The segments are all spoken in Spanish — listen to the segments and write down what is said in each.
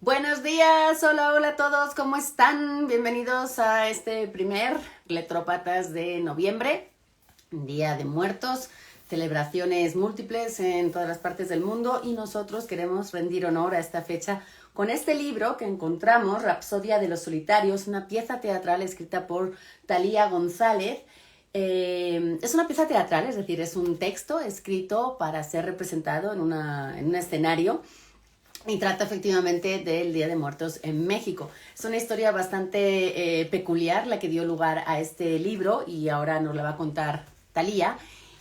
Buenos días, hola, hola a todos, ¿cómo están? Bienvenidos a este primer Letrópatas de noviembre, Día de Muertos, celebraciones múltiples en todas las partes del mundo y nosotros queremos rendir honor a esta fecha con este libro que encontramos, Rapsodia de los Solitarios, una pieza teatral escrita por Thalía González. Es una pieza teatral, es decir, es un texto escrito para ser representado en un escenario y trata efectivamente del Día de Muertos en México. Es una historia bastante peculiar la que dio lugar a este libro y ahora nos la va a contar Thalía.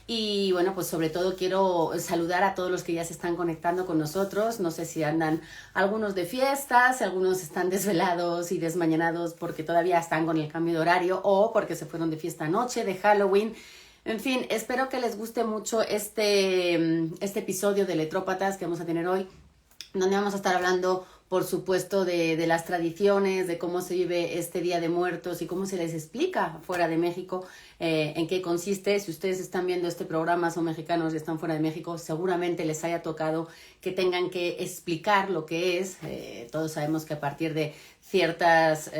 Y bueno, pues sobre todo quiero saludar a todos los que ya se están conectando con nosotros. No sé si andan algunos de fiestas, algunos están desvelados y desmañanados porque todavía están con el cambio de horario o porque se fueron de fiesta anoche, de Halloween. En fin, espero que les guste mucho este episodio de Letrópatas que vamos a tener hoy, donde vamos a estar hablando, por supuesto, de las tradiciones, de cómo se vive este Día de Muertos y cómo se les explica fuera de México, en qué consiste. Si ustedes están viendo este programa, son mexicanos y están fuera de México, seguramente les haya tocado que tengan que explicar lo que es. Todos sabemos que a partir de ciertos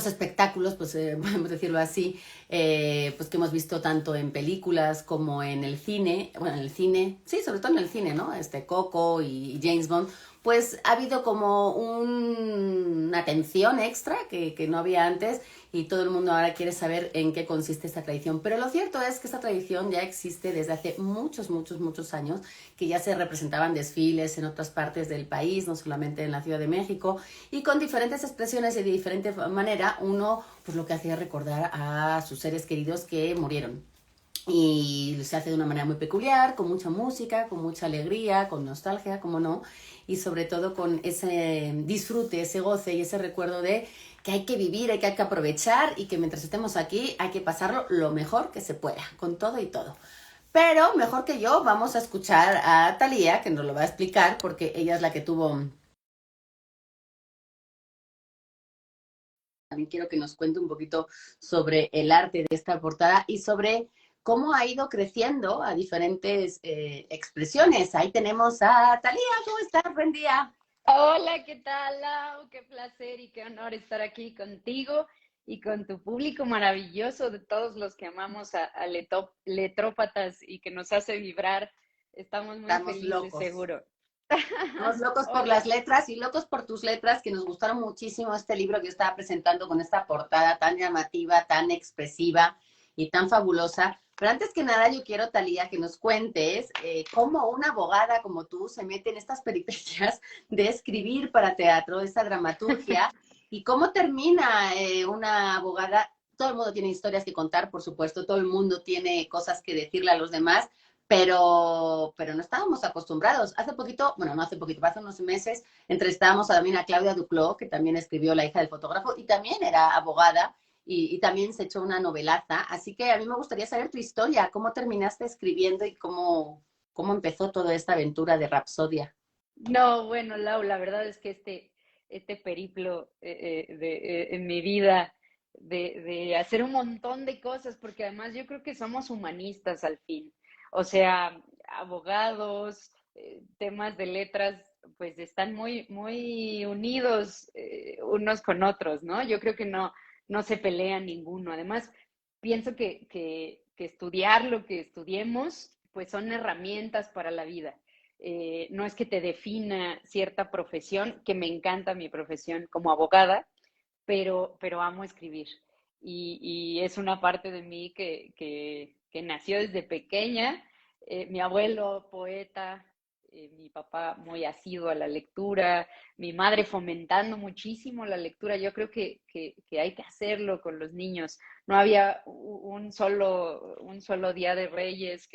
espectáculos, pues podemos decirlo así, pues que hemos visto tanto en películas como en el cine, bueno, en el cine, sí, sobre todo en el cine, ¿no? Coco y James Bond, pues ha habido como una atención extra que no había antes y todo el mundo ahora quiere saber en qué consiste esta tradición. Pero lo cierto es que esta tradición ya existe desde hace muchos, muchos, muchos años, que ya se representaban desfiles en otras partes del país, no solamente en la Ciudad de México, y con diferentes expresiones y de diferente manera uno pues lo que hacía es recordar a sus seres queridos que murieron. Y se hace de una manera muy peculiar, con mucha música, con mucha alegría, con nostalgia, como no, y sobre todo con ese disfrute, ese goce y ese recuerdo de que hay que vivir, hay que aprovechar y que mientras estemos aquí hay que pasarlo lo mejor que se pueda, con todo y todo. Pero mejor que yo, vamos a escuchar a Thalía, que nos lo va a explicar, porque ella es la que tuvo. También quiero que nos cuente un poquito sobre el arte de esta portada y sobre cómo ha ido creciendo a diferentes expresiones. Ahí tenemos a Thalía, ¿cómo estás? Buen día. Hola, ¿qué tal, Lau? Qué placer y qué honor estar aquí contigo y con tu público maravilloso de todos los que amamos a Letrópatas y que nos hace vibrar. Estamos muy Estamos felices, locos. seguro. Estamos locos por las Hola. letras y locos por tus letras, que nos gustaron muchísimo este libro que yo estaba presentando con esta portada tan llamativa, tan expresiva y tan fabulosa. Pero antes que nada, yo quiero, Thalía, que nos cuentes cómo una abogada como tú se mete en estas peripecias de escribir para teatro, esta dramaturgia, y cómo termina una abogada. Todo el mundo tiene historias que contar, por supuesto, todo el mundo tiene cosas que decirle a los demás, pero no estábamos acostumbrados. Hace poquito, bueno, no hace poquito, hace unos meses, entrevistábamos también a Claudia Duclos, que también escribió La hija del fotógrafo y también era abogada y también se echó una novelaza. Así que a mí me gustaría saber tu historia, cómo terminaste escribiendo y cómo empezó toda esta aventura de Rapsodia. No, bueno, Lau, la verdad es que este periplo en mi vida de hacer un montón de cosas, porque además yo creo que somos humanistas al fin. O sea, abogados, temas de letras, pues están muy, muy unidos unos con otros, ¿no? Yo creo que no se pelean ninguno. Además, pienso que estudiar lo que estudiemos, pues son herramientas para la vida. No es que te defina cierta profesión, que me encanta mi profesión como abogada, pero amo escribir. Y es una parte de mí que nació desde pequeña. Mi abuelo, poeta, mi papá muy asiduo a la lectura, mi madre fomentando muchísimo la lectura. Yo creo que hay que hacerlo con los niños. No había un solo día de Reyes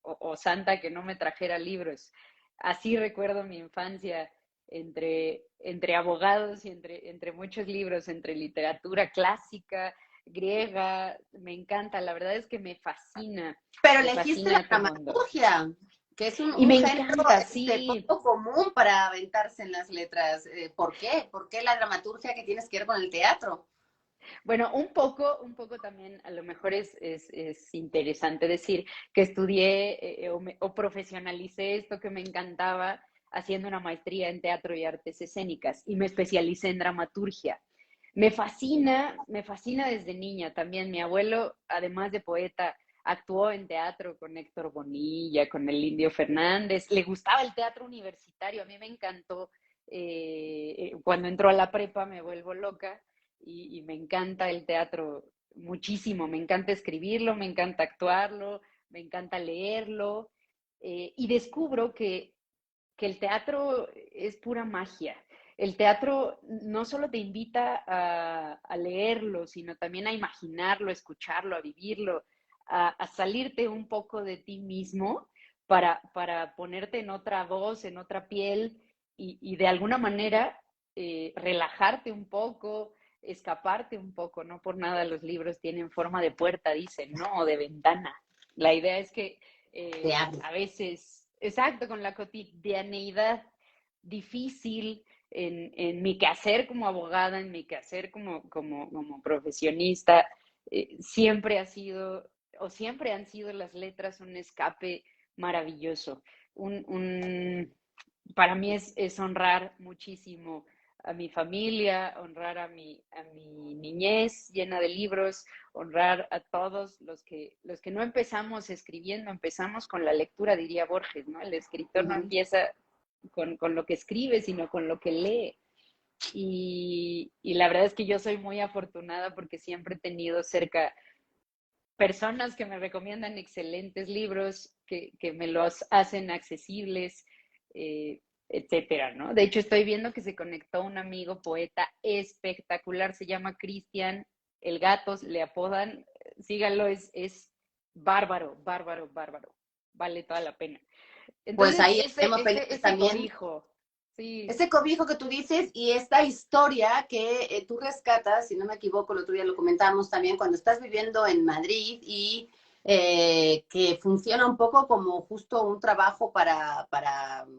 o Santa que no me trajera libros. Así recuerdo mi infancia entre abogados y entre muchos libros, entre literatura clásica, griega, me encanta, la verdad es que Pero me elegiste la fascina tu mundo. dramaturgia, que es Y un me género encanta, sí. poco común para aventarse en las letras. ¿Por qué? ¿Por qué la dramaturgia que tienes que ver con el teatro? Bueno, un poco también a lo mejor es interesante decir que estudié o profesionalicé esto que me encantaba haciendo una maestría en teatro y artes escénicas y me especialicé en dramaturgia. Me fascina desde niña también. Mi abuelo, además de poeta, actuó en teatro con Héctor Bonilla, con el Indio Fernández. Le gustaba el teatro universitario. A mí me encantó. Cuando entró a la prepa me vuelvo loca y me encanta el teatro muchísimo. Me encanta escribirlo, me encanta actuarlo, me encanta leerlo. Y descubro que el teatro es pura magia. El teatro no solo te invita a leerlo, sino también a imaginarlo, a escucharlo, a vivirlo, a salirte un poco de ti mismo para ponerte en otra voz, en otra piel y de alguna manera relajarte un poco, escaparte un poco. No por nada los libros tienen forma de puerta, dicen, ¿no? O de ventana. La idea es que Te abre. a veces, exacto, con la cotidianeidad difícil en mi quehacer como abogada, en mi quehacer como profesionista, siempre ha sido, o siempre han sido las letras un escape maravilloso. Para mí es honrar muchísimo a mi familia, honrar a mi niñez llena de libros, honrar a todos los que no empezamos escribiendo, empezamos con la lectura, diría Borges, ¿no? El escritor no Ujú. empieza con lo que escribe, sino con lo que lee. Y la verdad es que yo soy muy afortunada porque siempre he tenido cerca personas que me recomiendan excelentes libros, que me los hacen accesibles, etcétera, ¿no? De hecho, estoy viendo que se conectó un amigo poeta espectacular, se llama Cristian el Gato, le apodan, síganlo, es bárbaro, bárbaro, bárbaro, vale toda la pena. Pues Entonces, ahí ese, estaremos ese, pendientes ese también. cobijo, sí, Ese cobijo que tú dices y esta historia que tú rescatas, si no me equivoco, el otro día lo comentamos también, cuando estás viviendo en Madrid y que funciona un poco como justo un trabajo para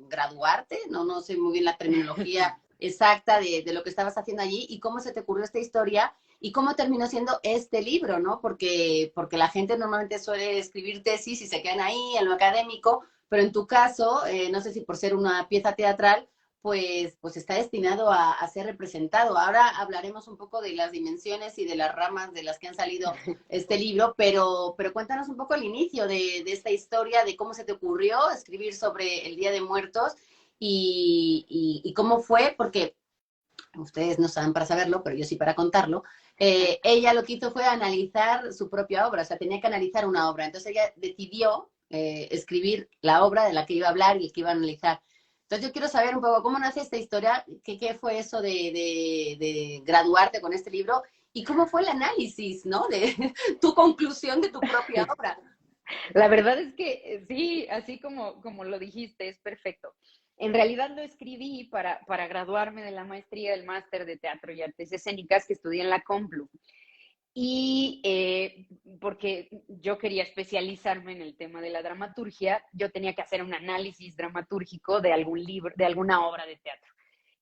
graduarte, no sé muy bien la terminología exacta de lo que estabas haciendo allí y cómo se te ocurrió esta historia y cómo terminó siendo este libro, ¿no? Porque la gente normalmente suele escribir tesis y se quedan ahí en lo académico, pero en tu caso, no sé si por ser una pieza teatral, pues está destinado a ser representado. Ahora hablaremos un poco de las dimensiones y de las ramas de las que han salido este libro, pero cuéntanos un poco el inicio de esta historia, de cómo se te ocurrió escribir sobre el Día de Muertos y cómo fue, porque ustedes no saben para saberlo, pero yo sí para contarlo. Ella lo que hizo fue analizar su propia obra, o sea, tenía que analizar una obra. Entonces ella decidió escribir la obra de la que iba a hablar y que iba a analizar. Entonces yo quiero saber un poco cómo nace esta historia, qué fue eso de graduarte con este libro y cómo fue el análisis, ¿no? De tu conclusión de tu propia obra. la verdad es que sí, así como lo dijiste, es perfecto. En realidad lo escribí para graduarme de la maestría del máster de teatro y artes escénicas que estudié en la Complu. Y porque yo quería especializarme en el tema de la dramaturgia, yo tenía que hacer un análisis dramatúrgico de algún libro, de alguna obra de teatro.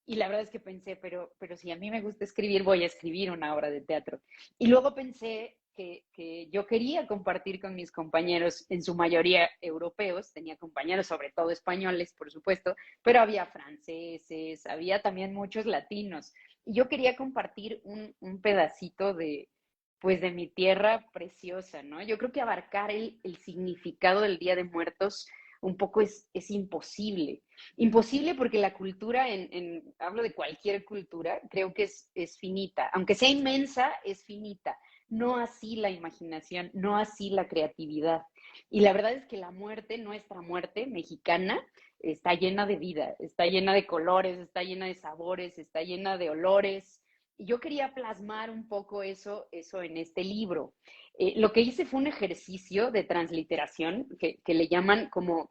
Y la verdad es que pensé, pero si a mí me gusta escribir, voy a escribir una obra de teatro. Y luego pensé que yo quería compartir con mis compañeros, en su mayoría europeos, tenía compañeros sobre todo españoles, por supuesto, pero había franceses, había también muchos latinos. Y yo quería compartir un pedacito pues de mi tierra preciosa, ¿no? Yo creo que abarcar el significado del Día de Muertos un poco es imposible. Imposible porque la cultura, hablo de cualquier cultura, creo que es finita. Aunque sea inmensa, es finita. No así la imaginación, no así la creatividad. Y la verdad es que la muerte, nuestra muerte mexicana, está llena de vida, está llena de colores, está llena de sabores, está llena de olores. Y yo quería plasmar un poco eso en este libro. Lo que hice fue un ejercicio de transliteración que le llaman como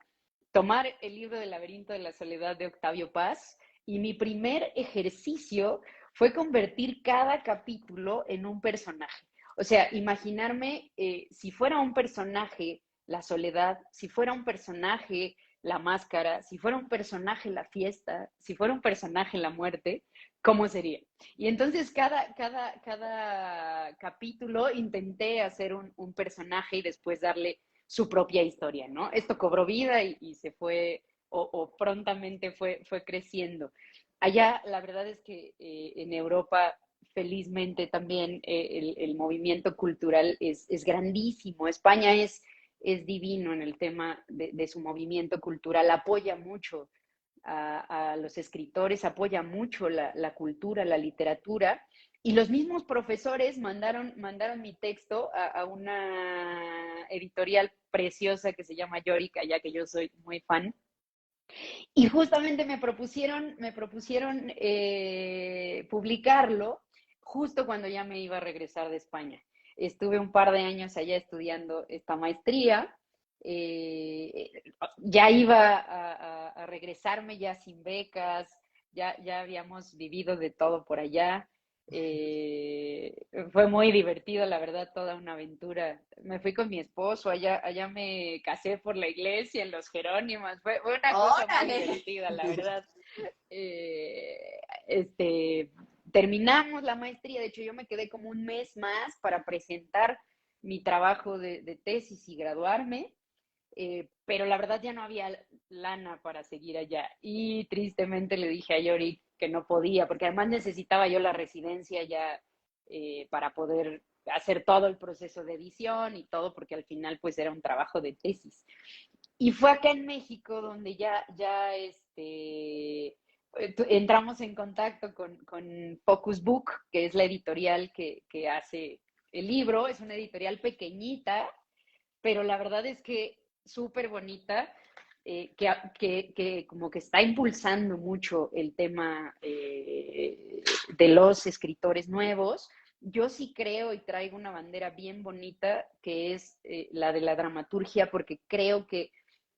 tomar el libro del laberinto de la soledad de Octavio Paz y mi primer ejercicio fue convertir cada capítulo en un personaje. O sea, imaginarme si fuera un personaje la soledad, si fuera un personaje la máscara, si fuera un personaje la fiesta, si fuera un personaje la muerte, ¿cómo sería? Y entonces cada capítulo intenté hacer un personaje y después darle su propia historia, ¿no? Esto cobró vida y se fue o prontamente fue creciendo. Allá, la verdad es que en Europa, felizmente también el movimiento cultural es grandísimo. España es divino en el tema de su movimiento cultural, apoya mucho a los escritores, apoya mucho la cultura, la literatura, y los mismos profesores mandaron mi texto a una editorial preciosa que se llama Yorick, ya que yo soy muy fan, y justamente me propusieron publicarlo justo cuando ya me iba a regresar de España. Estuve un par de años allá estudiando esta maestría. eh, ya iba a regresarme ya sin becas, ya habíamos vivido de todo por allá. Fue muy divertido, la verdad, toda una aventura. Me fui con mi esposo, allá me casé por la iglesia, en los Jerónimos. Fue una cosa muy ¡Órale! divertida, la verdad. Eh, este, Terminamos la maestría, de hecho yo me quedé como un mes más para presentar mi trabajo de tesis y graduarme, pero la verdad ya no había lana para seguir allá y tristemente le dije a Yori que no podía, porque además necesitaba yo la residencia ya para poder hacer todo el proceso de edición y todo, porque al final pues era un trabajo de tesis. Y fue acá en México donde entramos en contacto con Focus Book, que es la editorial que hace el libro. Es una editorial pequeñita, pero la verdad es que súper bonita, que como que está impulsando mucho el tema de los escritores nuevos. Yo sí creo y traigo una bandera bien bonita, que es la de la dramaturgia, porque creo que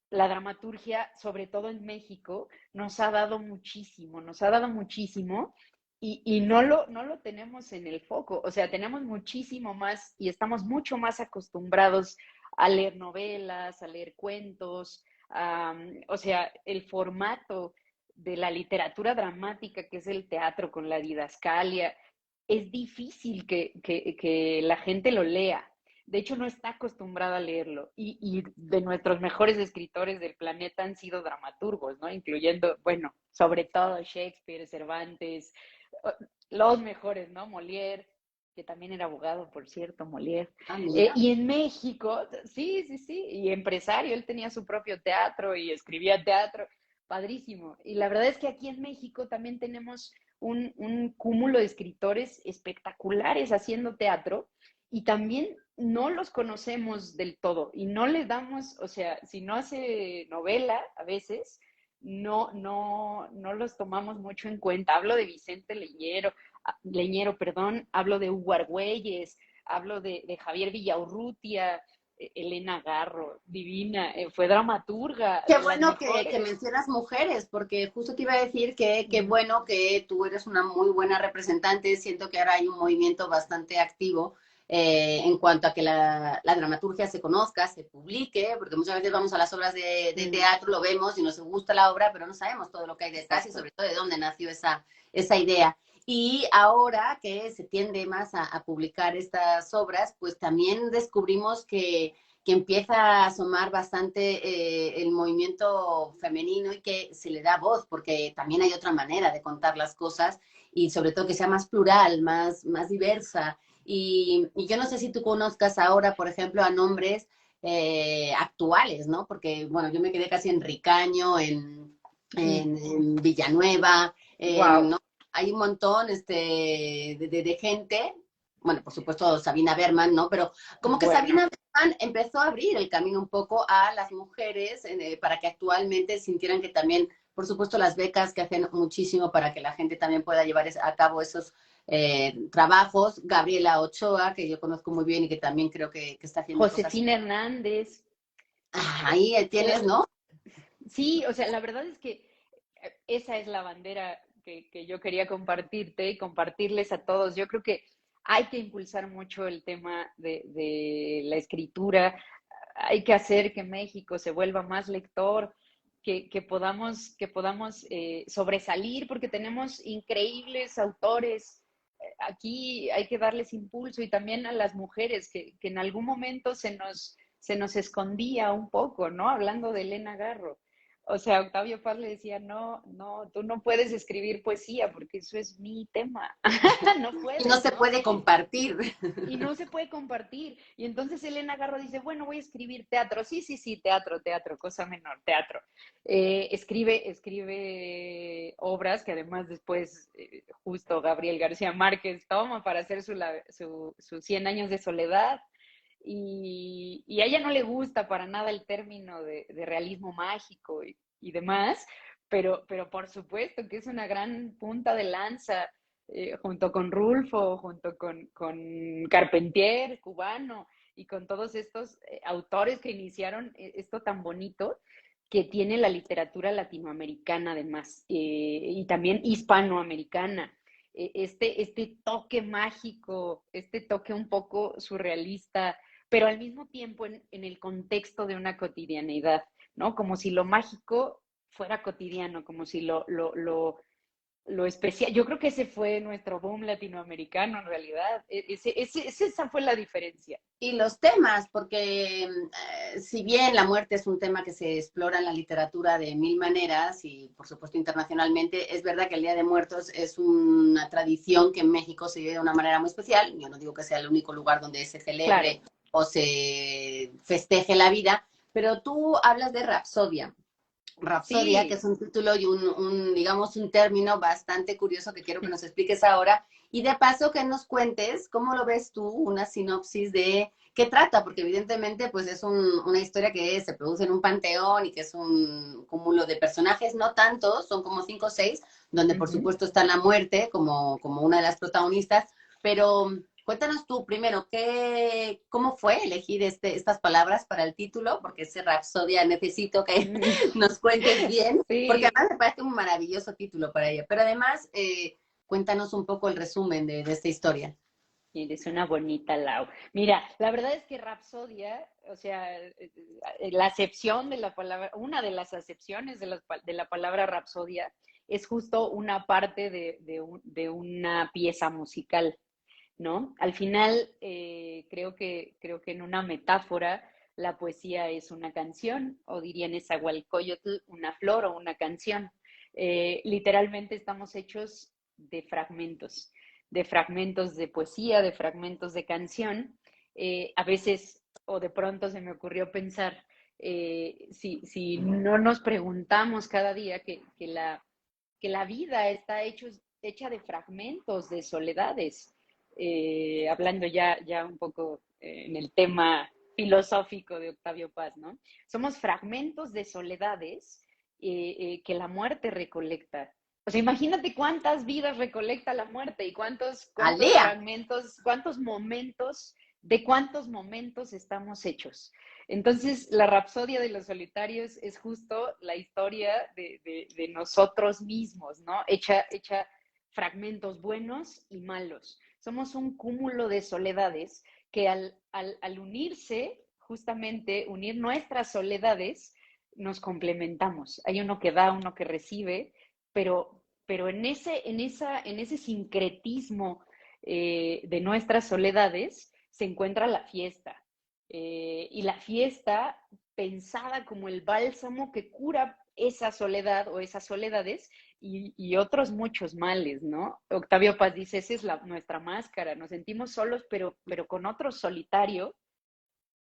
la dramaturgia, sobre todo en México, nos ha dado muchísimo y no lo tenemos en el foco. O sea, tenemos muchísimo más y estamos mucho más acostumbrados a leer novelas, a leer cuentos, o sea, el formato de la literatura dramática, que es el teatro con la didascalia, es difícil que la gente lo lea. De hecho, no está acostumbrada a leerlo. Y de nuestros mejores escritores del planeta han sido dramaturgos, ¿no? Incluyendo, bueno, sobre todo Shakespeare, Cervantes, los mejores, ¿no? Molière, que también era abogado, por cierto, Molière. Ah, mira. Y en México, sí, sí, sí, y empresario, él tenía su propio teatro y escribía teatro, padrísimo. Y la verdad es que aquí en México también tenemos un cúmulo de escritores espectaculares haciendo teatro y también no los conocemos del todo y no les damos, o sea, si no hace novela a veces, no los tomamos mucho en cuenta. Hablo de Vicente Leñero, perdón, hablo de Hugo Argüelles, hablo de Javier Villaurrutia, Elena Garro, divina, fue dramaturga Qué de las bueno que mejores. mencionas mujeres, porque justo te iba a decir que qué bueno que tú eres una muy buena representante. Siento que ahora hay un movimiento bastante activo en cuanto a que la dramaturgia se conozca, se publique, porque muchas veces vamos a las obras de Mm, teatro, lo vemos y nos gusta la obra, pero no sabemos todo lo que hay detrás y exacto. sobre todo de dónde nació esa idea. Y ahora que se tiende más a publicar estas obras, pues también descubrimos que empieza a asomar bastante el movimiento femenino y que se le da voz, porque también hay otra manera de contar las cosas y sobre todo que sea más plural, más diversa. Y yo no sé si tú conozcas ahora, por ejemplo, a nombres actuales, ¿no? Porque, bueno, yo me quedé casi en Ricaño, Mm, en Villanueva, wow, ¿no? Hay un montón de gente, bueno, por supuesto Sabina Berman, ¿no? Pero como que bueno. Sabina empezó a abrir el camino un poco a las mujeres para que actualmente sintieran que también, por supuesto, las becas que hacen muchísimo para que la gente también pueda llevar a cabo esos trabajos. Gabriela Ochoa, que yo conozco muy bien y que también creo que está haciendo cosas. Josefina Hernández. Ahí tienes, ¿no? Sí, o sea, la verdad es que esa es la bandera que yo quería compartirte y compartirles a todos. Yo creo que hay que impulsar mucho el tema de la escritura, hay que hacer que México se vuelva más lector, que podamos sobresalir, porque tenemos increíbles autores. Aquí hay que darles impulso y también a las mujeres que en algún momento se nos escondía un poco, ¿no? Hablando de Elena Garro. O sea, Octavio Paz le decía, no, no, tú no puedes escribir poesía porque eso es mi tema. No Y no puedes, se ¿no? puede compartir. Y no se puede compartir. Y entonces Elena Garro dice, bueno, voy a escribir teatro. Sí, sí, sí, teatro, teatro, cosa menor, teatro. Escribe obras que además después justo Gabriel García Márquez toma para hacer su 100 años de soledad. Y a ella no le gusta para nada el término de realismo mágico y demás, pero por supuesto que es una gran punta de lanza junto con Rulfo, junto con Carpentier, cubano, y con todos estos autores que iniciaron esto tan bonito que tiene la literatura latinoamericana además, y también hispanoamericana. Este toque mágico, este toque un poco surrealista, pero al mismo tiempo en el contexto de una cotidianidad, ¿no? Como si lo mágico fuera cotidiano, como si lo especial. Yo creo que ese fue nuestro boom latinoamericano en realidad. Esa fue la diferencia. Y los temas, porque si bien la muerte es un tema que se explora en la literatura de mil maneras y por supuesto internacionalmente, es verdad que el Día de Muertos es una tradición que en México se vive de una manera muy especial. Yo no digo que sea el único lugar donde se Claro, celebre o se festeje la vida, pero tú hablas de Rapsodia. Rapsodia, que es sí. un título y digamos, un término bastante curioso que quiero que nos expliques ahora. Y de paso que nos cuentes cómo lo ves tú, una sinopsis de qué trata, porque evidentemente pues es una historia que se produce en un panteón y que es un cúmulo de personajes, no tantos, son como 5 o 6, donde Uh por -huh. supuesto está la muerte como una de las protagonistas, pero cuéntanos tú primero, ¿cómo fue elegir estas palabras para el título? Porque ese Rapsodia necesito que nos cuentes bien, porque Sí, además me parece un maravilloso título para ella. Pero además, cuéntanos un poco el resumen de esta historia. eres una bonita, Lau. Mira, la verdad es que Rapsodia, o sea, la acepción de la palabra, una de las acepciones de la palabra Rapsodia es justo una parte de una pieza musical, ¿no? Al final, creo que en una metáfora, la poesía es una canción, o diría en Nezahualcóyotl, una flor o una canción. Literalmente estamos hechos de fragmentos de poesía, de fragmentos de canción. A veces, o de pronto se me ocurrió pensar, si no nos preguntamos cada día que la vida está hecha de fragmentos, de soledades, hablando ya un poco en el tema filosófico de Octavio Paz, ¿no? Somos fragmentos de soledades que la muerte recolecta. O sea, imagínate cuántas vidas recolecta la muerte y cuántos Alea, fragmentos, cuántos momentos estamos hechos. Entonces, la Rapsodia de los Solitarios es justo la historia de nosotros mismos, ¿no? Hecha fragmentos buenos y malos. Somos un cúmulo de soledades que al unirse, justamente unir nuestras soledades, nos complementamos. Hay uno que da, uno que recibe, pero en ese sincretismo de nuestras soledades se encuentra la fiesta. Y la fiesta pensada como el bálsamo que cura esa soledad o esas soledades y otros muchos males, ¿no? Octavio Paz dice, esa es nuestra máscara, nos sentimos solos, pero con otro solitario,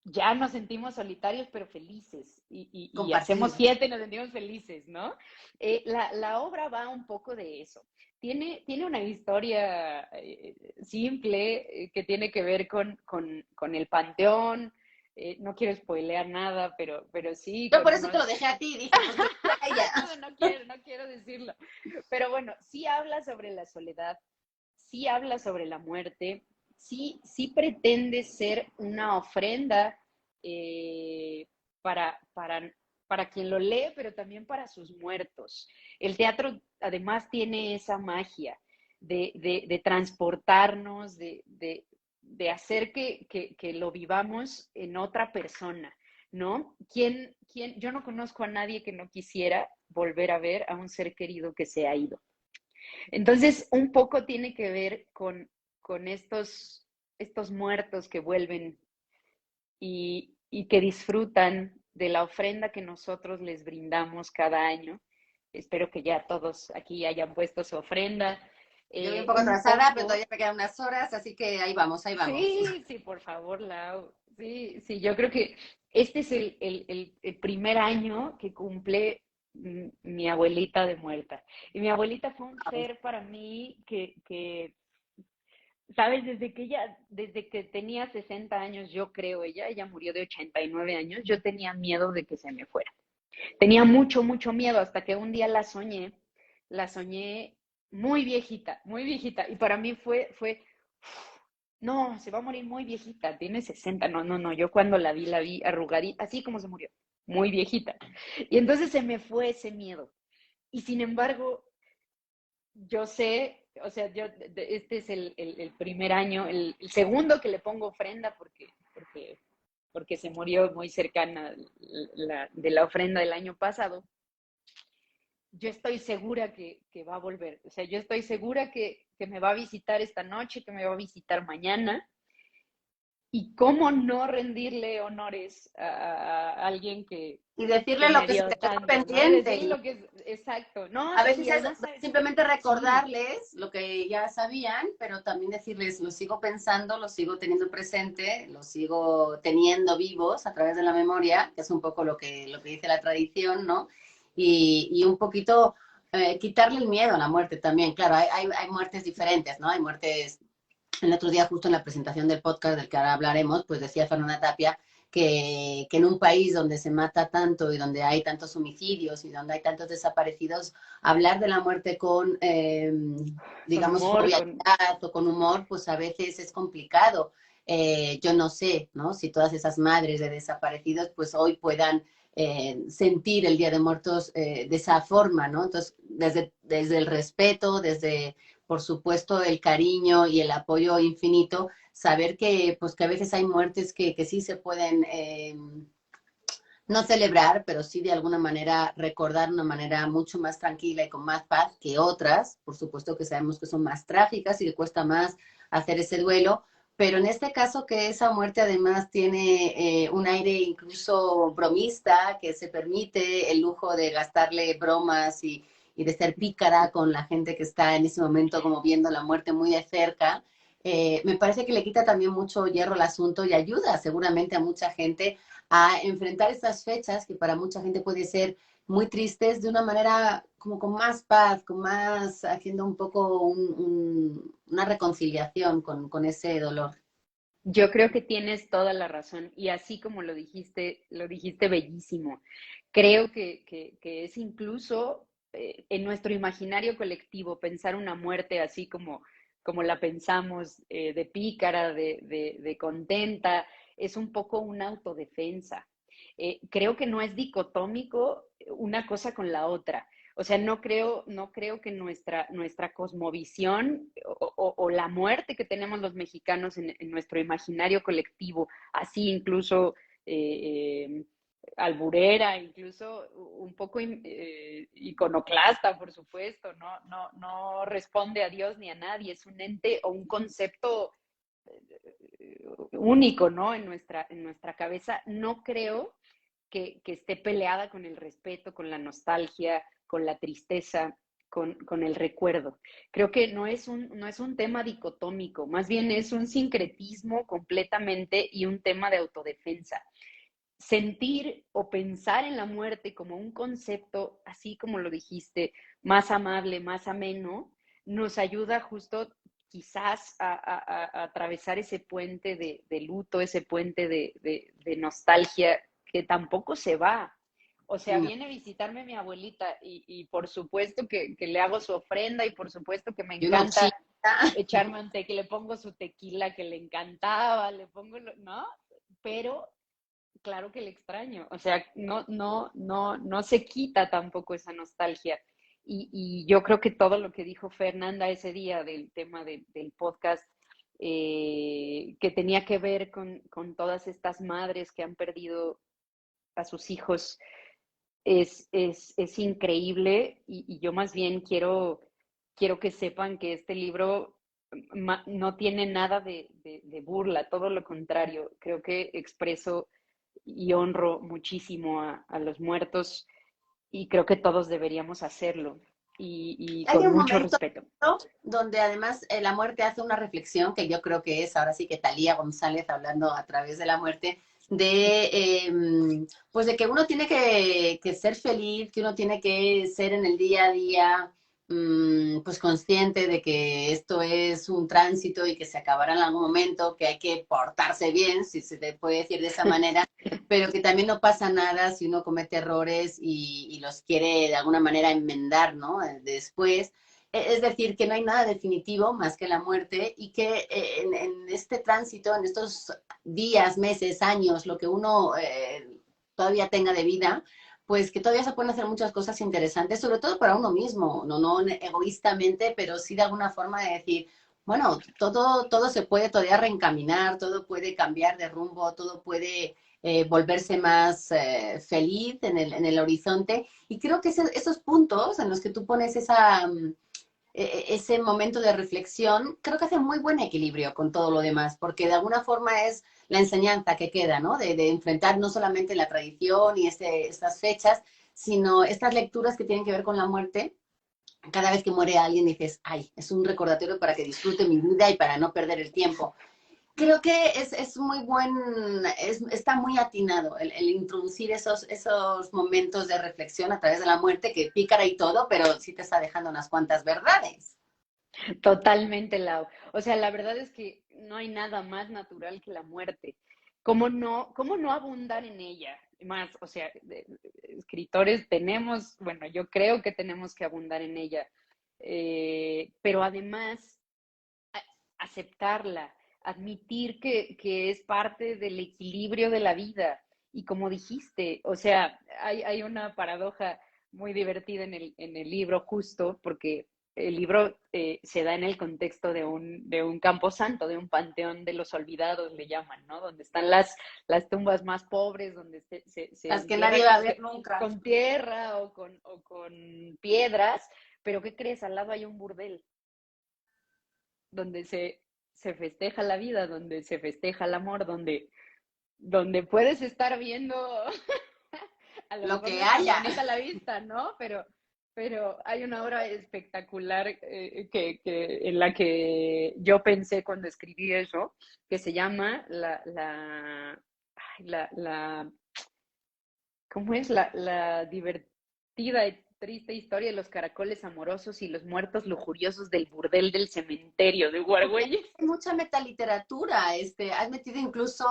ya nos sentimos solitarios, pero felices, y hacemos compartido. fiesta y nos sentimos felices, ¿no? La obra va un poco de eso. Tiene una historia simple que tiene que ver con el panteón. No quiero spoilear nada, pero sí, Yo con por eso te lo unos... dejé a ti, dije, pues que ella. No quiero decirlo. Pero bueno, sí habla sobre la soledad, sí habla sobre la muerte, sí pretende ser una ofrenda eh, para, para, para quien lo lee, pero también para sus muertos. El teatro además tiene esa magia de transportarnos, de hacer que lo vivamos en otra persona, ¿no? Yo no conozco a nadie que no quisiera volver a ver a un ser querido que se ha ido. Entonces, un poco tiene que ver con estos muertos que vuelven y que disfrutan de la ofrenda que nosotros les brindamos cada año. Espero que ya todos aquí hayan puesto su ofrenda. Yo voy un poco Un atrasada, pero poco, todavía me quedan unas horas, así que ahí vamos, ahí vamos. sí, sí, por favor, Lau. Sí, sí, yo creo que este es el primer año que cumple mi abuelita de muerta. Y mi abuelita fue un ser para mí sabes, desde que tenía 60 años, yo creo ella murió de 89 años, yo tenía miedo de que se me fuera. Tenía mucho, mucho miedo hasta que un día la soñé muy viejita, y para mí no, se va a morir muy viejita, tiene 60, no, no, no, yo cuando la vi arrugadita, así como se murió, muy viejita. Y entonces se me fue ese miedo. Y sin embargo, yo sé, o sea, este es el primer año, el segundo que le pongo ofrenda porque se murió muy cercana de la ofrenda del año pasado. Yo estoy segura que va a volver, o sea, yo estoy segura que me va a visitar esta noche, que me va a visitar mañana. ¿Y cómo no rendirle honores a alguien Y que decirle lo me que se dio te quedó tanto, ¿no? pendiente. Decirle lo que es exacto, ¿no? A veces Y es además, ¿sabes? simplemente Sí, recordarles lo que ya sabían, pero también decirles, lo sigo pensando, lo sigo teniendo presente, lo sigo teniendo vivos a través de la memoria, que es un poco lo que dice la tradición, ¿no? Y un poquito quitarle el miedo a la muerte también. Claro, hay muertes diferentes, ¿no? Hay muertes. El otro día, justo en la presentación del podcast del que ahora hablaremos, pues decía Fernanda Tapia que en un país donde se mata tanto y donde hay tantos homicidios y donde hay tantos desaparecidos, hablar de la muerte con, con digamos, humor, jovialidad o con humor, pues a veces es complicado. Yo no sé, ¿no? Si todas esas madres de desaparecidos, pues hoy puedan sentir el Día de Muertos de esa forma, ¿no? Entonces, desde el respeto, desde por supuesto, el cariño y el apoyo infinito, saber que, pues, que a veces hay muertes que sí se pueden no celebrar, pero sí de alguna manera recordar de una manera mucho más tranquila y con más paz que otras, por supuesto que sabemos que son más trágicas y que cuesta más hacer ese duelo, pero en este caso que esa muerte además tiene un aire incluso bromista, que se permite el lujo de gastarle bromas y de ser pícara con la gente que está en ese momento como viendo la muerte muy de cerca, me parece que le quita también mucho hierro al asunto y ayuda seguramente a mucha gente a enfrentar estas fechas que para mucha gente puede ser muy tristes de una manera como con más paz, con más, haciendo un poco una reconciliación con ese dolor. yo creo que tienes toda la razón y así como lo dijiste bellísimo. Creo que es incluso en nuestro imaginario colectivo pensar una muerte así como la pensamos, de pícara, de contenta, es un poco una autodefensa. Creo que no es dicotómico una cosa con la otra. O sea, no creo que nuestra cosmovisión o la muerte que tenemos los mexicanos en nuestro imaginario colectivo, así incluso eh, alburera, incluso un poco iconoclasta, por supuesto, no responde a Dios ni a nadie, es un ente o un concepto único, ¿no? En nuestra cabeza. No creo que esté peleada con el respeto, con la nostalgia, con la tristeza, con el recuerdo. Creo que no es un tema dicotómico, más bien es un sincretismo completamente y un tema de autodefensa. Sentir o pensar en la muerte como un concepto, así como lo dijiste, más amable, más ameno, nos ayuda justo quizás a atravesar ese puente de luto, ese puente de nostalgia que tampoco se va. O sea, No, viene a visitarme mi abuelita y por supuesto que le hago su ofrenda y por supuesto que me y uno chita. encanta echar mantequilla, le pongo su tequila que le encantaba, le pongo, ¿no? Pero claro que le extraño, o sea, no se quita tampoco esa nostalgia. Y yo creo que todo lo que dijo Fernanda ese día del tema del podcast, que tenía que ver con todas estas madres que han perdido a sus hijos, es increíble y yo más bien quiero que sepan que este libro no tiene nada de burla, todo lo contrario, creo que expreso y honro muchísimo a los muertos y creo que todos deberíamos hacerlo y Hay con un mucho momento, respeto. ¿no?, donde además la muerte hace una reflexión que yo creo que es ahora sí que Thalía González hablando a través de la muerte, pues de que uno tiene que ser feliz, que uno tiene que ser en el día a día, pues consciente de que esto es un tránsito y que se acabará en algún momento, que hay que portarse bien, si se te puede decir de esa manera, pero que también no pasa nada si uno comete errores y los quiere de alguna manera enmendar, ¿no? Después. Es decir, que no hay nada definitivo más que la muerte y que en este tránsito, en estos días, meses, años, lo que uno todavía tenga de vida, pues que todavía se pueden hacer muchas cosas interesantes, sobre todo para uno mismo, no egoístamente, pero sí de alguna forma de decir, bueno, todo se puede todavía reencaminar, todo puede cambiar de rumbo, todo puede volverse más feliz en el horizonte. Y creo que esos puntos en los que tú pones ese momento de reflexión, creo que hace muy buen equilibrio con todo lo demás, porque de alguna forma es la enseñanza que queda, ¿no? De enfrentar no solamente la tradición y estas fechas, sino estas lecturas que tienen que ver con la muerte. Cada vez que muere alguien dices, ay, es un recordatorio para que disfrute mi vida y para no perder el tiempo. Creo que es muy está muy atinado el introducir esos momentos de reflexión a través de la muerte, que pícara y todo, pero sí te está dejando unas cuantas verdades. Totalmente, Lau. O sea, la verdad es que no hay nada más natural que la muerte. Cómo no abundar en ella? Más, o sea, escritores tenemos, bueno, yo creo que tenemos que abundar en ella, pero además aceptarla, admitir que es parte del equilibrio de la vida. Y como dijiste, o sea, hay una paradoja muy divertida en el libro justo, porque el libro se da en el contexto de un camposanto, de un panteón de los olvidados, le llaman, ¿no? Donde están las tumbas más pobres, donde se Las que entierra nadie va a ver nunca. con tierra o con piedras, pero ¿qué crees? Al lado hay un burdel donde se festeja la vida, donde se festeja el amor, donde puedes estar viendo, a lo Lo mejor que no es tan haya. bonita la vista, ¿no? Pero hay una obra espectacular en la que yo pensé cuando escribí eso, que se llama ¿cómo es? La divertida y triste historia de los caracoles amorosos y los muertos lujuriosos del burdel del cementerio de Huargüeyes. Hay mucha metaliteratura, has metido incluso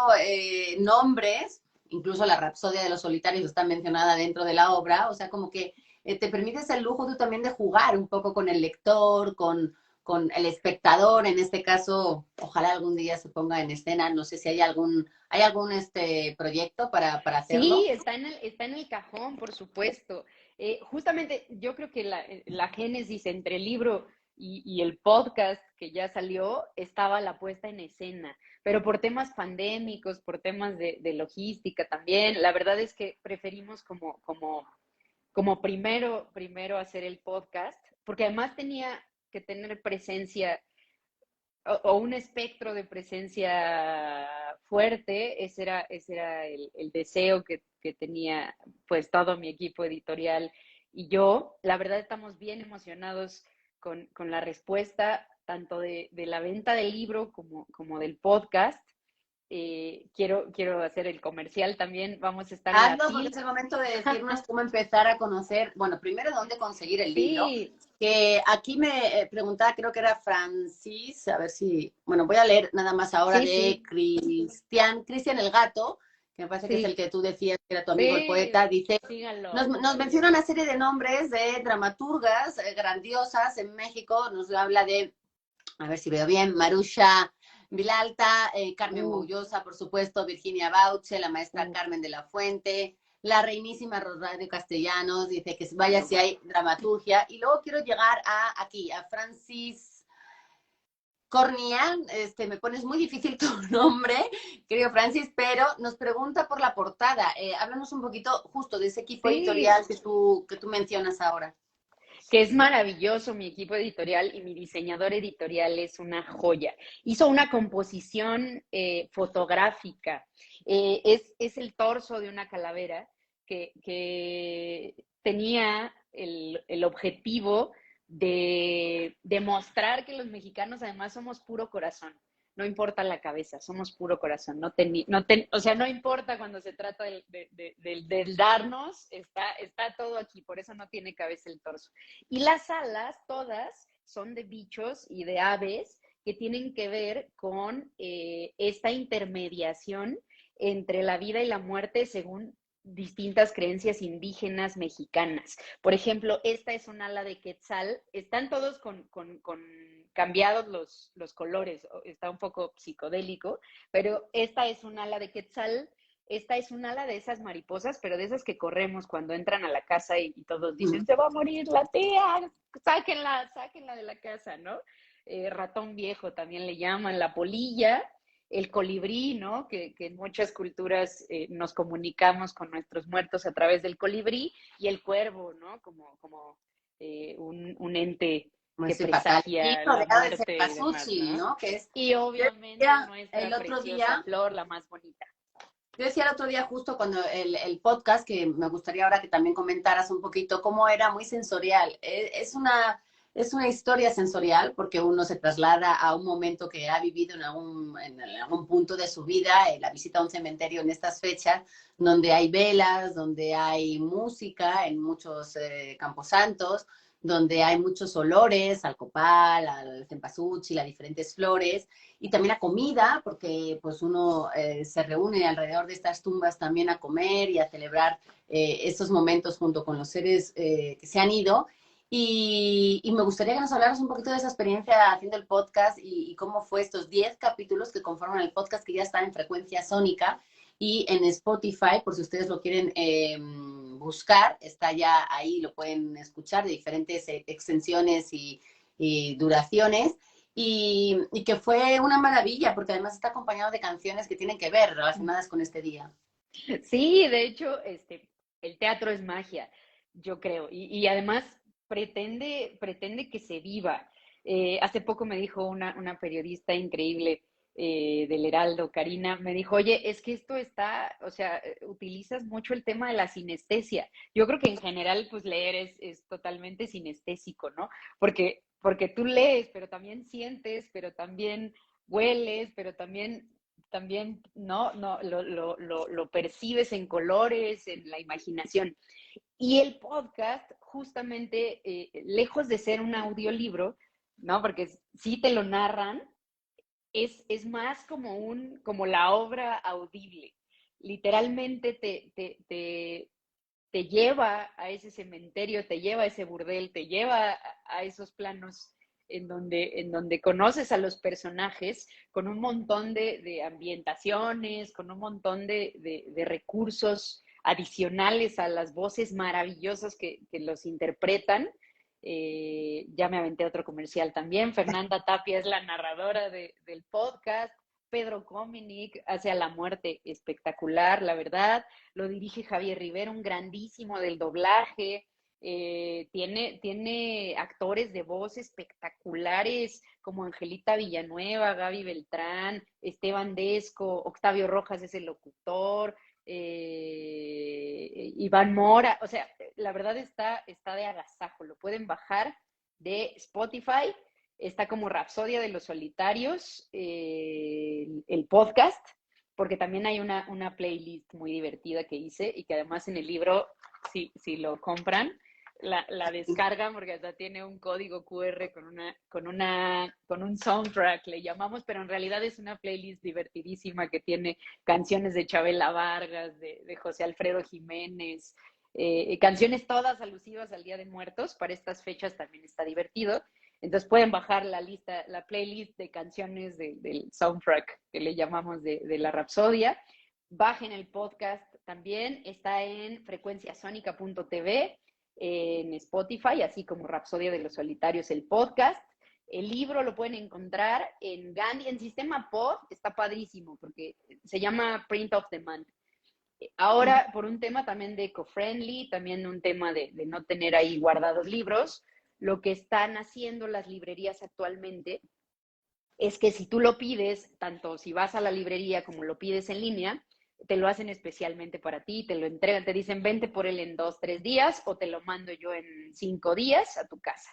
nombres, incluso la Rapsodia de los Solitarios está mencionada dentro de la obra, o sea, como que te permites el lujo tú también de jugar un poco con el lector, con el espectador, en este caso, ojalá algún día se ponga en escena, no sé si hay algún proyecto para hacerlo. Sí, está en el cajón, por supuesto. Justamente yo creo que la génesis entre el libro y el podcast que ya salió estaba la puesta en escena, pero por temas pandémicos, por temas de logística también, la verdad es que preferimos como primero hacer el podcast, porque además tenía que tener presencia o un espectro de presencia fuerte, ese era el deseo que tenía pues todo mi equipo editorial y yo. La verdad estamos bien emocionados con la respuesta tanto de la venta del libro como del podcast. Quiero hacer el comercial también, vamos a estar en la Hazlo porque FIL. es el momento de decirnos cómo empezar a conocer, bueno, primero dónde conseguir el libro, Sí, que aquí me preguntaba, creo que era Francis, a ver si, bueno, voy a leer nada más ahora sí, de sí, Cristian el Gato, que me parece que es el sí, que tú decías que era tu amigo el sí, poeta, dice, síganlo, nos menciona una serie de nombres de dramaturgas grandiosas en México, nos habla de, a ver si veo bien, Marusha Vilalta, Carmen uh, Boullosa, por supuesto, Virginia Bauche, la maestra uh, Carmen de la Fuente, la reinísima Rosario Castellanos, dice que vaya no, si hay dramaturgia. Y luego quiero llegar a Francis Cornian, me pones muy difícil tu nombre, querido Francis, pero nos pregunta por la portada. Háblanos un poquito justo de ese equipo sí, editorial que tú mencionas ahora. que es maravilloso mi equipo editorial y mi diseñador editorial es una joya. Hizo una composición fotográfica Es el torso de una calavera que tenía el objetivo de demostrar que los mexicanos además somos puro corazón. No importa la cabeza, somos puro corazón. O sea, no importa cuando se trata del darnos, está todo aquí, por eso no tiene cabeza el torso. Y las alas, todas, son de bichos y de aves que tienen que ver con esta intermediación entre la vida y la muerte según distintas creencias indígenas mexicanas. Por ejemplo, esta es un ala de quetzal, están todos con cambiados los colores, está un poco psicodélico, pero esta es un ala de quetzal, esta es un ala de esas mariposas, pero de esas que corremos cuando entran a la casa y todos dicen, se va a morir la tía, sáquenla de la casa, ¿no? Ratón viejo también le llaman, la polilla, el colibrí, ¿no? Que en muchas culturas nos comunicamos con nuestros muertos a través del colibrí, y el cuervo, ¿no? Como un ente Como que ese papal. Y presagia la rodeado de muerte y demás, cempasúchil, ¿no? ¿no? Que es, Y yo obviamente decía nuestra el otro preciosa día, flor, la más bonita. yo decía el otro día justo cuando el podcast, que me gustaría ahora que también comentaras un poquito cómo era muy sensorial. Es una historia sensorial porque uno se traslada a un momento que ha vivido en algún punto de su vida, la visita a un cementerio en estas fechas, donde hay velas, donde hay música en muchos camposantos, donde hay muchos olores, al copal, al cempasúchil, a diferentes flores, y también la comida, porque pues uno se reúne alrededor de estas tumbas también a comer y a celebrar estos momentos junto con los seres que se han ido. Y me gustaría que nos hablaras un poquito de esa experiencia haciendo el podcast y cómo fue estos 10 capítulos que conforman el podcast, que ya está en frecuencia sónica y en Spotify, por si ustedes lo quieren buscar, está ya ahí, lo pueden escuchar de diferentes extensiones y duraciones. Y que fue una maravilla, porque además está acompañado de canciones que tienen que ver relacionadas con este día. Sí, de hecho, el teatro es magia, yo creo, y además pretende que se viva. Hace poco me dijo una periodista increíble del Heraldo, Karina, me dijo, oye, es que esto está, o sea, utilizas mucho el tema de la sinestesia. Yo creo que en general, pues leer es totalmente sinestésico, ¿no? Porque tú lees, pero también sientes, pero también hueles, pero también no lo percibes en colores, en la imaginación. Y el podcast, justamente, lejos de ser un audiolibro, ¿no? Porque sí te lo narran, es más como la obra audible. Literalmente te lleva a ese cementerio, te lleva a ese burdel, te lleva a esos planos en donde conoces a los personajes con un montón de ambientaciones, con un montón de recursos adicionales a las voces maravillosas que los interpretan. Ya me aventé otro comercial también. Fernanda Tapia es la narradora del podcast. Pedro Cominic hace a la muerte espectacular, la verdad. Lo dirige Javier Rivera, un grandísimo del doblaje. Tiene actores de voz espectaculares como Angelita Villanueva, Gaby Beltrán, Esteban Desco, Octavio Rojas es el locutor, Iván Mora, o sea, la verdad está de agasajo, lo pueden bajar de Spotify, está como Rapsodia de los Solitarios, el podcast, porque también hay una playlist muy divertida que hice y que además en el libro, si lo compran, la descargan porque hasta tiene un código QR con un soundtrack, le llamamos, pero en realidad es una playlist divertidísima que tiene canciones de Chabela Vargas, de José Alfredo Jiménez, canciones todas alusivas al Día de Muertos. Para estas fechas también está divertido. Entonces pueden bajar la playlist de canciones del soundtrack que le llamamos de la Rapsodia. Bajen el podcast también, está en frecuenciasónica.tv, en Spotify, así como Rapsodia de los Solitarios, el podcast. El libro lo pueden encontrar en Gandhi, en Sistema Pod, está padrísimo porque se llama Print of Demand. Ahora, por un tema también de eco-friendly, también un tema de no tener ahí guardados libros, lo que están haciendo las librerías actualmente es que si tú lo pides, tanto si vas a la librería como lo pides en línea, te lo hacen especialmente para ti, te lo entregan, te dicen, vente por él en 2, 3 días o te lo mando yo en 5 días a tu casa.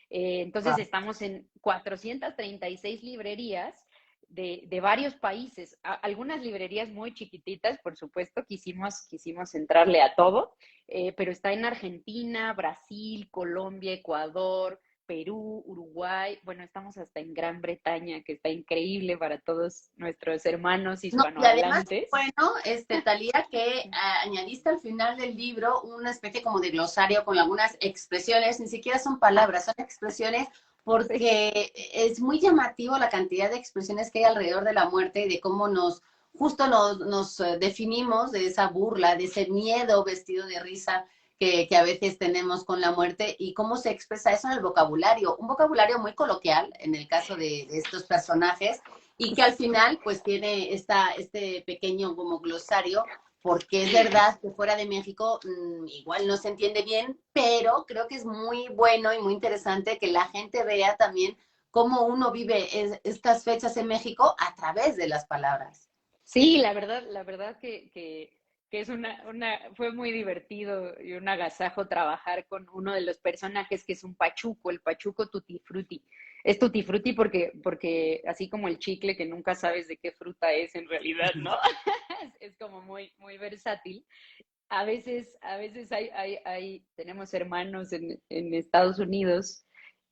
Entonces estamos en 436 librerías de varios países, algunas librerías muy chiquititas, por supuesto, quisimos entrarle a todo, pero está en Argentina, Brasil, Colombia, Ecuador, Perú, Uruguay, bueno, estamos hasta en Gran Bretaña, que está increíble para todos nuestros hermanos No, y además, hispanohablantes. bueno, Talía, que añadiste al final del libro una especie como de glosario con algunas expresiones, ni siquiera son Ah, palabras, son expresiones, sí. porque es muy llamativo la cantidad de expresiones que hay alrededor de la muerte y de cómo justo nos definimos de esa burla, de ese miedo vestido de risa que a veces tenemos con la muerte y cómo se expresa eso en el vocabulario, un vocabulario muy coloquial en el caso de estos personajes y que al final pues tiene este pequeño como glosario, porque es verdad que fuera de México igual no se entiende bien, pero creo que es muy bueno y muy interesante que la gente vea también cómo uno vive estas fechas en México a través de las palabras. Sí, la verdad que es fue muy divertido y un agasajo trabajar con uno de los personajes que es un pachuco, el pachuco Tutti Frutti. Es Tutti Frutti porque así como el chicle que nunca sabes de qué fruta es en realidad, ¿no? Es como muy versátil. A veces tenemos hermanos en Estados Unidos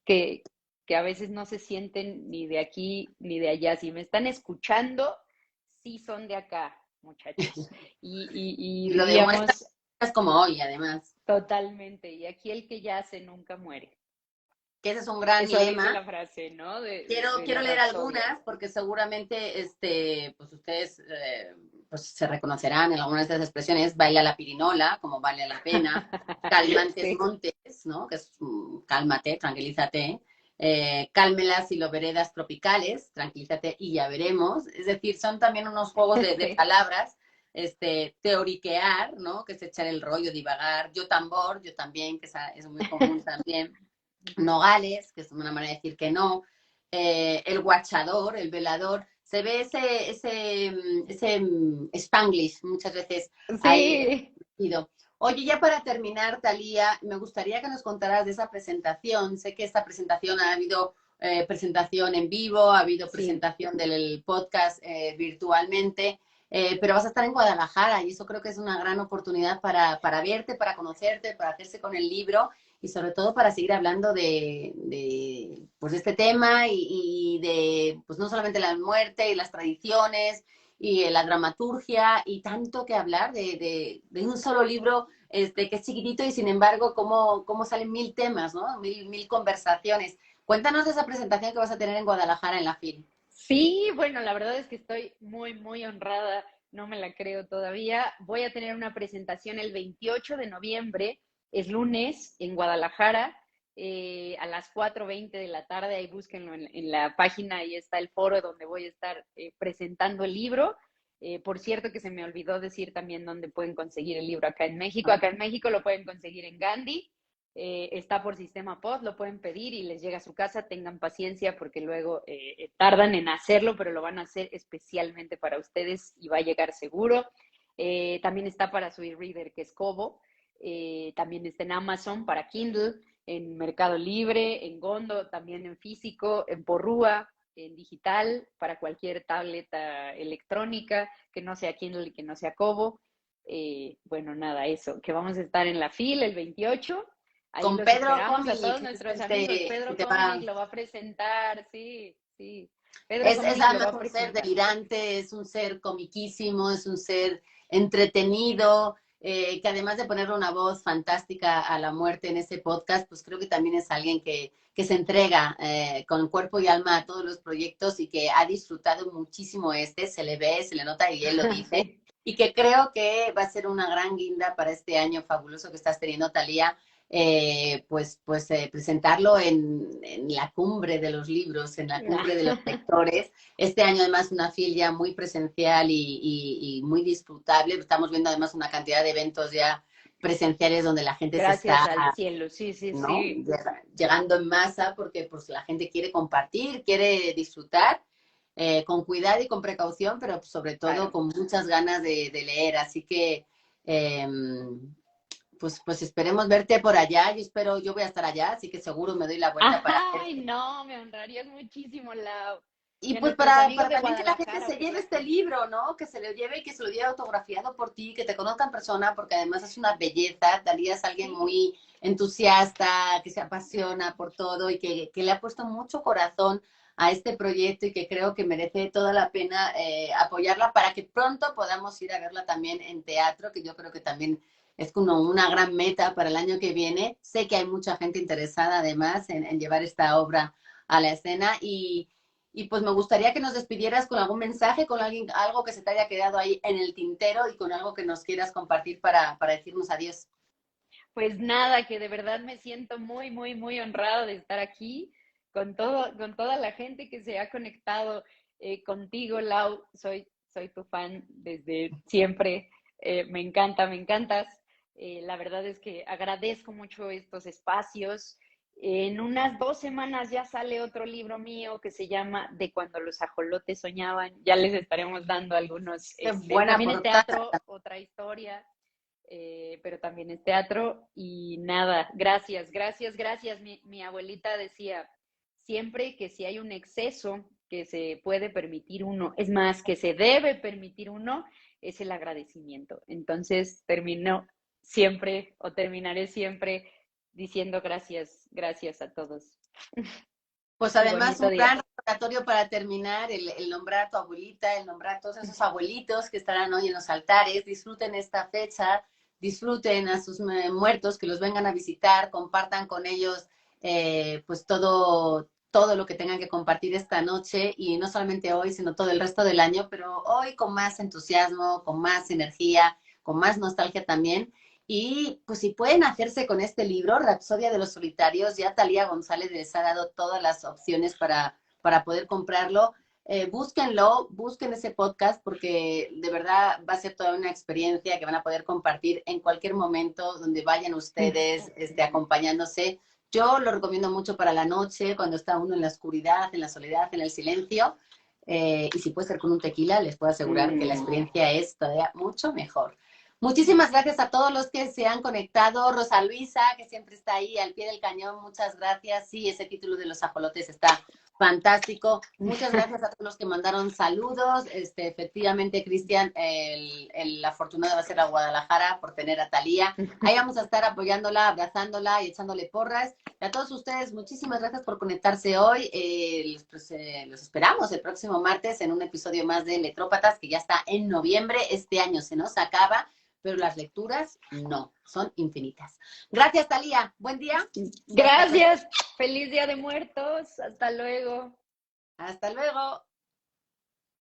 que, que a veces no se sienten ni de aquí ni de allá. Si me están escuchando, sí son de acá, muchachos. Y Y lo demuestra diríamos como hoy, además, totalmente, y aquí el que yace nunca muere. que ese es un gran Eso dice lema. la frase, ¿no? De Quiero la leer Rapsodia. algunas porque seguramente pues ustedes pues se reconocerán en algunas de estas expresiones. Baila la pirinola, como vale la pena. Calmantes Sí. montes, ¿no? Que es cálmate, tranquilízate. Cálmelas y lo veredas tropicales, tranquilízate y ya veremos. Es decir, son también unos juegos de Sí. palabras. Teoriquear, ¿no? Que es echar el rollo, divagar. Yo tambor, yo también, que es muy común también. Nogales, que es una manera de decir que no, el guachador, el velador, se ve ese Spanglish muchas veces ahí Sí, metido. Oye, ya para terminar, Talía, me gustaría que nos contaras de esa presentación. Sé que esta presentación ha habido presentación en vivo, ha habido sí. presentación del podcast virtualmente, pero vas a estar en Guadalajara y eso creo que es una gran oportunidad para verte, para conocerte, para hacerse con el libro y sobre todo para seguir hablando pues, de este tema y de, pues no solamente la muerte y las tradiciones y la dramaturgia y tanto que hablar de un solo libro que es chiquitito y sin embargo cómo salen mil temas, ¿no? Mil conversaciones. Cuéntanos de esa presentación que vas a tener en Guadalajara en la FIL. Sí, bueno, la verdad es que estoy muy honrada, no me la creo todavía. Voy a tener una presentación el 28 de noviembre, es lunes, en Guadalajara, a las 4:20 de la tarde. Ahí búsquenlo en la página, ahí está el foro donde voy a estar presentando el libro. Por cierto, que se me olvidó decir también dónde pueden conseguir el libro acá en México. Acá en México lo pueden conseguir en Gandhi. Está por sistema POS, lo pueden pedir y les llega a su casa. Tengan paciencia porque luego tardan en hacerlo, pero lo van a hacer especialmente para ustedes y va a llegar seguro. También está para su e-reader, que es Kobo. También está en Amazon para Kindle, en Mercado Libre, en Gondo, también en físico, en Porrúa, en digital, para cualquier tableta electrónica que no sea Kindle y que no sea Kobo. Bueno, nada, eso, que vamos a estar en la fila el 28. Ahí Con los Pedro esperamos a todos Comic, nuestros amigos. que Pedro te va. Comic lo va a presentar, sí, sí. Pedro Comic lo va Además a un ser presentar. delirante, es un ser comiquísimo, es un ser entretenido, que además de ponerle una voz fantástica a la muerte en ese podcast, pues creo que también es alguien que se entrega con cuerpo y alma a todos los proyectos y que ha disfrutado muchísimo se le ve, se le nota y él lo dice. Sí. Y que creo que va a ser una gran guinda para este año fabuloso que estás teniendo, Talía, presentarlo en la cumbre de los libros, en la cumbre de los lectores. Este año además una filia muy presencial y muy disfrutable. Estamos viendo además una cantidad de eventos ya presenciales donde la gente se Gracias está, al cielo, sí, sí, ¿no? sí. Llegando en masa porque pues la gente quiere compartir, quiere disfrutar con cuidado y con precaución, pero sobre todo Claro. con muchas ganas de leer. Así que, eh, pues esperemos verte por allá. Yo voy a estar allá, así que seguro me doy la vuelta para Ay, verte. no, me honrarías muchísimo, Lau. Y Y a pues nuestros amigos para de también que la gente Guadalajara, se pues lleve ya este están. libro, ¿no? Que se lo lleve y que se lo lleve autografiado por ti, que te conozca en persona, porque además es una belleza. Talía es alguien Sí, muy entusiasta, que se apasiona por todo y que le ha puesto mucho corazón a este proyecto y que creo que merece toda la pena apoyarla para que pronto podamos ir a verla también en teatro, que yo creo que también es como una gran meta para el año que viene. Sé que hay mucha gente interesada además en llevar esta obra a la escena y pues me gustaría que nos despidieras con algún mensaje, con alguien, algo que se te haya quedado ahí en el tintero y con algo que nos quieras compartir para decirnos adiós. pues nada, que de verdad me siento muy, muy, muy honrado de estar aquí con toda la gente que se ha conectado contigo, Lau. Soy tu fan desde siempre. Me encanta, me encantas. La verdad es que agradezco mucho estos espacios. En unas 2 semanas ya sale otro libro mío que se llama De cuando los ajolotes soñaban. Ya les estaremos dando algunos, Qué buena también es portada. teatro, otra historia, pero también es teatro y nada, gracias, gracias, gracias. Mi abuelita decía siempre que si hay un exceso que se puede permitir uno, es más, que se debe permitir uno, es el agradecimiento. Entonces termino siempre o terminaré siempre diciendo gracias, gracias a todos. Pues Y además bonito un día. gran recordatorio para terminar, el nombrar a tu abuelita, el nombrar a todos esos abuelitos que estarán hoy en los altares, disfruten esta fecha, disfruten a sus muertos, que los vengan a visitar, compartan con ellos pues todo lo que tengan que compartir esta noche y no solamente hoy, sino todo el resto del año, pero hoy con más entusiasmo, con más energía, con más nostalgia también. Y pues si pueden hacerse con este libro, Rapsodia de los Solitarios, ya Talía González les ha dado todas las opciones para poder comprarlo. Búsquenlo, busquen ese podcast porque de verdad va a ser toda una experiencia que van a poder compartir en cualquier momento donde vayan ustedes acompañándose. Yo lo recomiendo mucho para la noche, cuando está uno en la oscuridad, en la soledad, en el silencio. Y si puede ser con un tequila, les puedo asegurar que la experiencia es todavía mucho mejor. Muchísimas gracias a todos los que se han conectado. Rosa Luisa, que siempre está ahí al pie del cañón, muchas gracias. Sí, ese título de los ajolotes está fantástico. Muchas gracias a todos los que mandaron saludos. Efectivamente, Cristian, el afortunado va a ser a Guadalajara por tener a Talía. Ahí vamos a estar apoyándola, abrazándola y echándole porras. Y a todos ustedes, muchísimas gracias por conectarse hoy. Los esperamos el próximo martes en un episodio más de Letrópatas, que ya está en noviembre. Este año se nos acaba, pero las lecturas no, son infinitas. Gracias, Talía. Buen día y hasta pronto. Gracias, feliz Día de Muertos, hasta luego. Hasta luego.